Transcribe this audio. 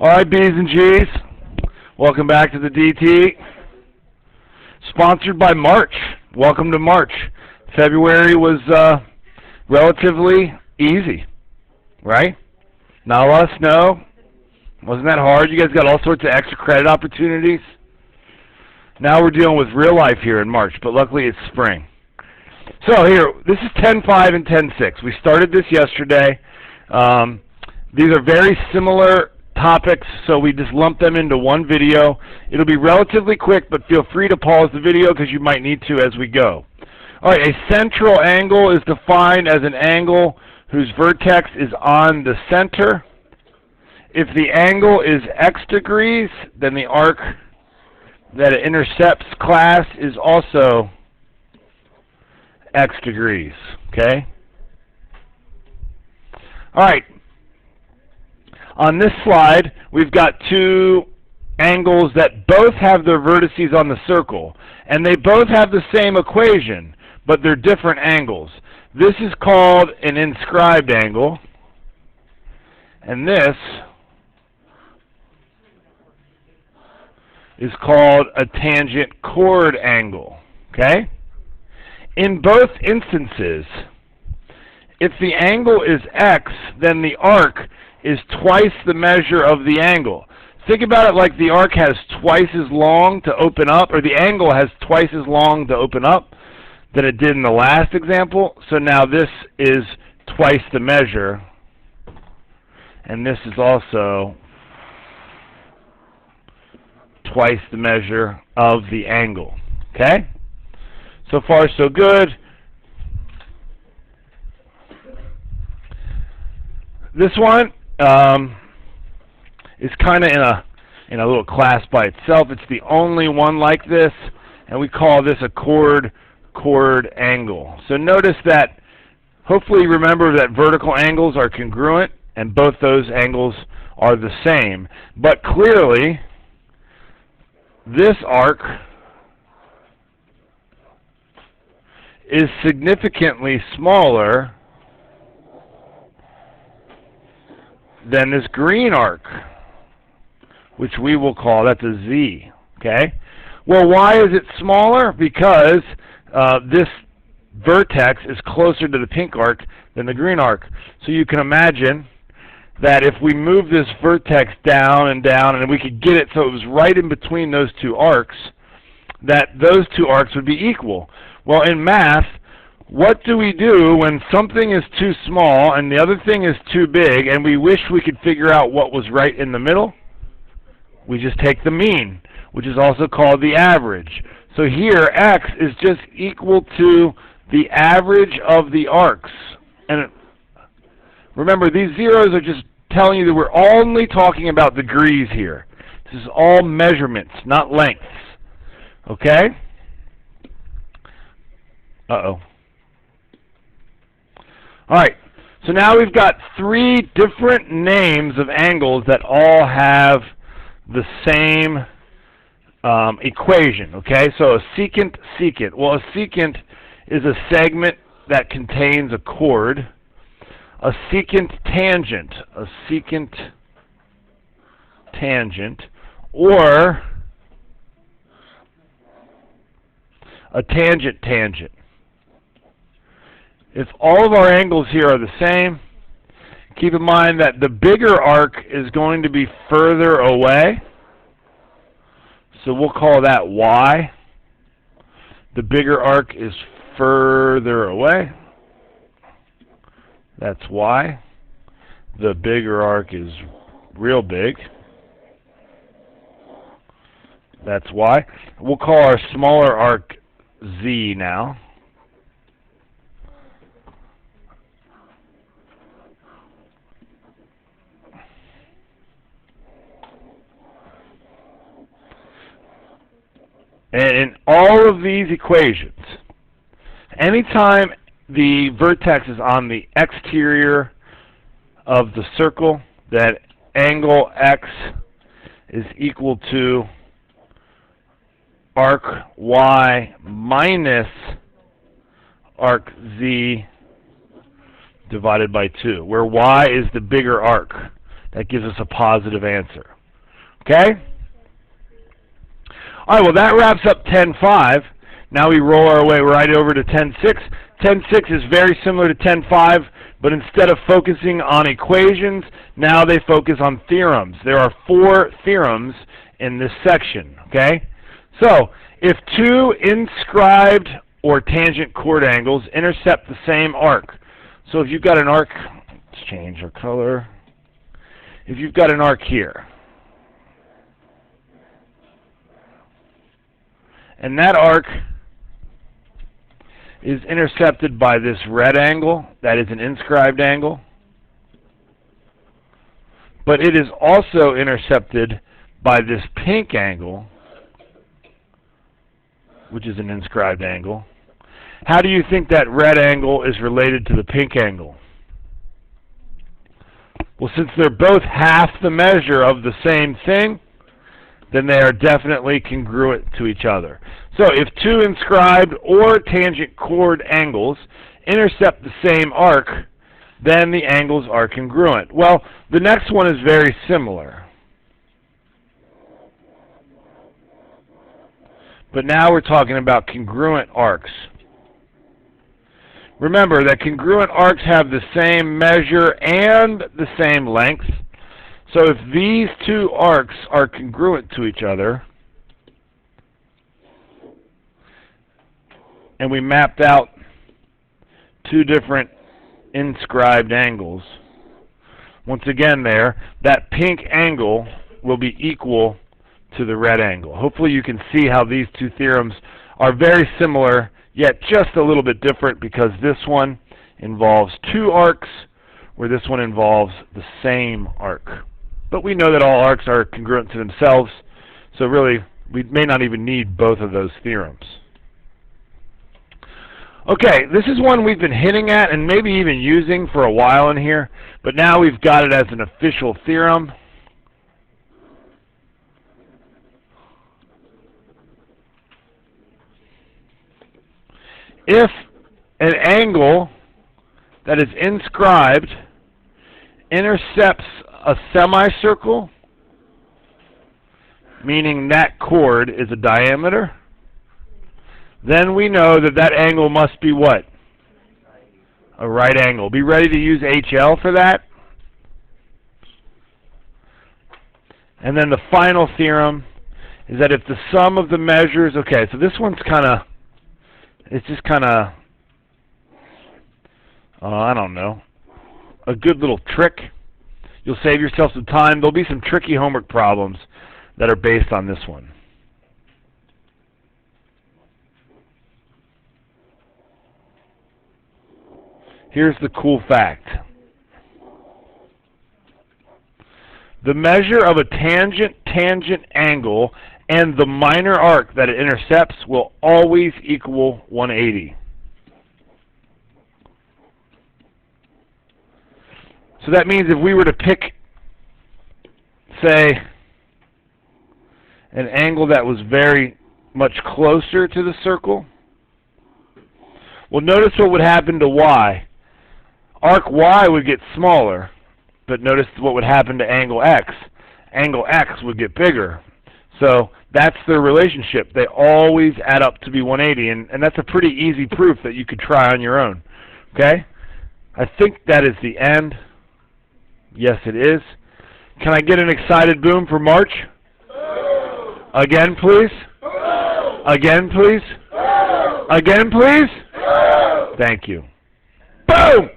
All right, B's and G's, welcome back to the DT. Sponsored by March. Welcome to March. February was relatively easy, right? Not a lot of snow. Wasn't that hard? You guys got all sorts of extra credit opportunities. Now we're dealing with real life here in March, but luckily it's spring. So here, this is 10.5 and 10.6. We started this yesterday. These are very similar topics, so we just lump them into one video. It'll be relatively quick, but feel free to pause the video because you might need to as we go. All right, a central angle is defined as an angle whose vertex is on the center. If the angle is x degrees, then the arc that it intercepts class is also x degrees, okay? All right. On this slide, we've got two angles that both have their vertices on the circle, and they both have the same equation, but they're different angles. This is called an inscribed angle, and this is called a tangent chord angle, okay? In both instances, if the angle is x, then the arc is twice the measure of the angle. Think about it like the arc has twice as long to open up, or the angle has twice as long to open up than it did in the last example. So now this is twice the measure, and this is also twice the measure of the angle. Okay? So far, so good. This one is kind of in a little class by itself. It's the only one like this, and we call this a chord-chord angle. So notice that, hopefully remember that vertical angles are congruent, and both those angles are the same. But clearly, this arc is significantly smaller than this green arc, which we will call, that's a Z, okay? Well, why is it smaller? Because this vertex is closer to the pink arc than the green arc. So you can imagine that if we move this vertex down, and we could get it so it was right in between those two arcs, that those two arcs would be equal. Well, in math, what do we do when something is too small and the other thing is too big, and we wish we could figure out what was right in the middle? We just take the mean, which is also called the average. So here, x is just equal to the average of the arcs. And remember, these zeros are just telling you that we're only talking about degrees here. This is all measurements, not lengths. Okay? Uh-oh. All right, so now we've got three different names of angles that all have the same equation, okay? So a secant-secant. Well, a secant is a segment that contains a chord. A secant-tangent, or a tangent-tangent. If all of our angles here are the same, keep in mind that the bigger arc is going to be further away. So we'll call that Y. The bigger arc is further away. That's Y. The bigger arc is real big. That's Y. We'll call our smaller arc Z now. And in all of these equations, anytime the vertex is on the exterior of the circle, that angle x is equal to arc y minus arc z divided by 2, where y is the bigger arc. That gives us a positive answer. Okay? All right, well, that wraps up 10.5. Now we roll our way right over to 10.6. 10.6 is very similar to 10.5, but instead of focusing on equations, now they focus on theorems. There are 4 theorems in this section, okay? So, if 2 inscribed or tangent chord angles intercept the same arc, so if you've got an arc, let's change our color. If you've got an arc here, and that arc is intercepted by this red angle, that is an inscribed angle, but it is also intercepted by this pink angle, which is an inscribed angle. How do you think that red angle is related to the pink angle? Well, since they're both half the measure of the same thing, then they are definitely congruent to each other. So if 2 inscribed or tangent chord angles intercept the same arc, then the angles are congruent. Well, the next one is very similar. But now we're talking about congruent arcs. Remember that congruent arcs have the same measure and the same length. So if these 2 arcs are congruent to each other, and we mapped out 2 different inscribed angles, once again there, that pink angle will be equal to the red angle. Hopefully you can see how these 2 theorems are very similar, yet just a little bit different, because this one involves 2 arcs, where this one involves the same arc. But we know that all arcs are congruent to themselves, so really we may not even need both of those theorems. Okay, this is one we've been hinting at and maybe even using for a while in here, but now we've got it as an official theorem. If an angle that is inscribed intercepts a semicircle, meaning that chord is a diameter, then we know that that angle must be what? A right angle. Be ready to use HL for that. And then the final theorem is that if the sum of the measures, okay, so this one's kind of, it's just kind of, I don't know, a good little trick. You'll save yourself some time. There'll be some tricky homework problems that are based on this one. Here's the cool fact. The measure of a tangent angle and the minor arc that it intercepts will always equal 180. So that means if we were to pick, say, an angle that was very much closer to the circle, well, notice what would happen to Y. Arc Y would get smaller, but notice what would happen to angle X. Angle X would get bigger. So that's their relationship. They always add up to be 180, and that's a pretty easy proof that you could try on your own. Okay? I think that is the end. Yes, it is. Can I get an excited boom for March? Again, please? Again, please? Again, please? Thank you. Boom!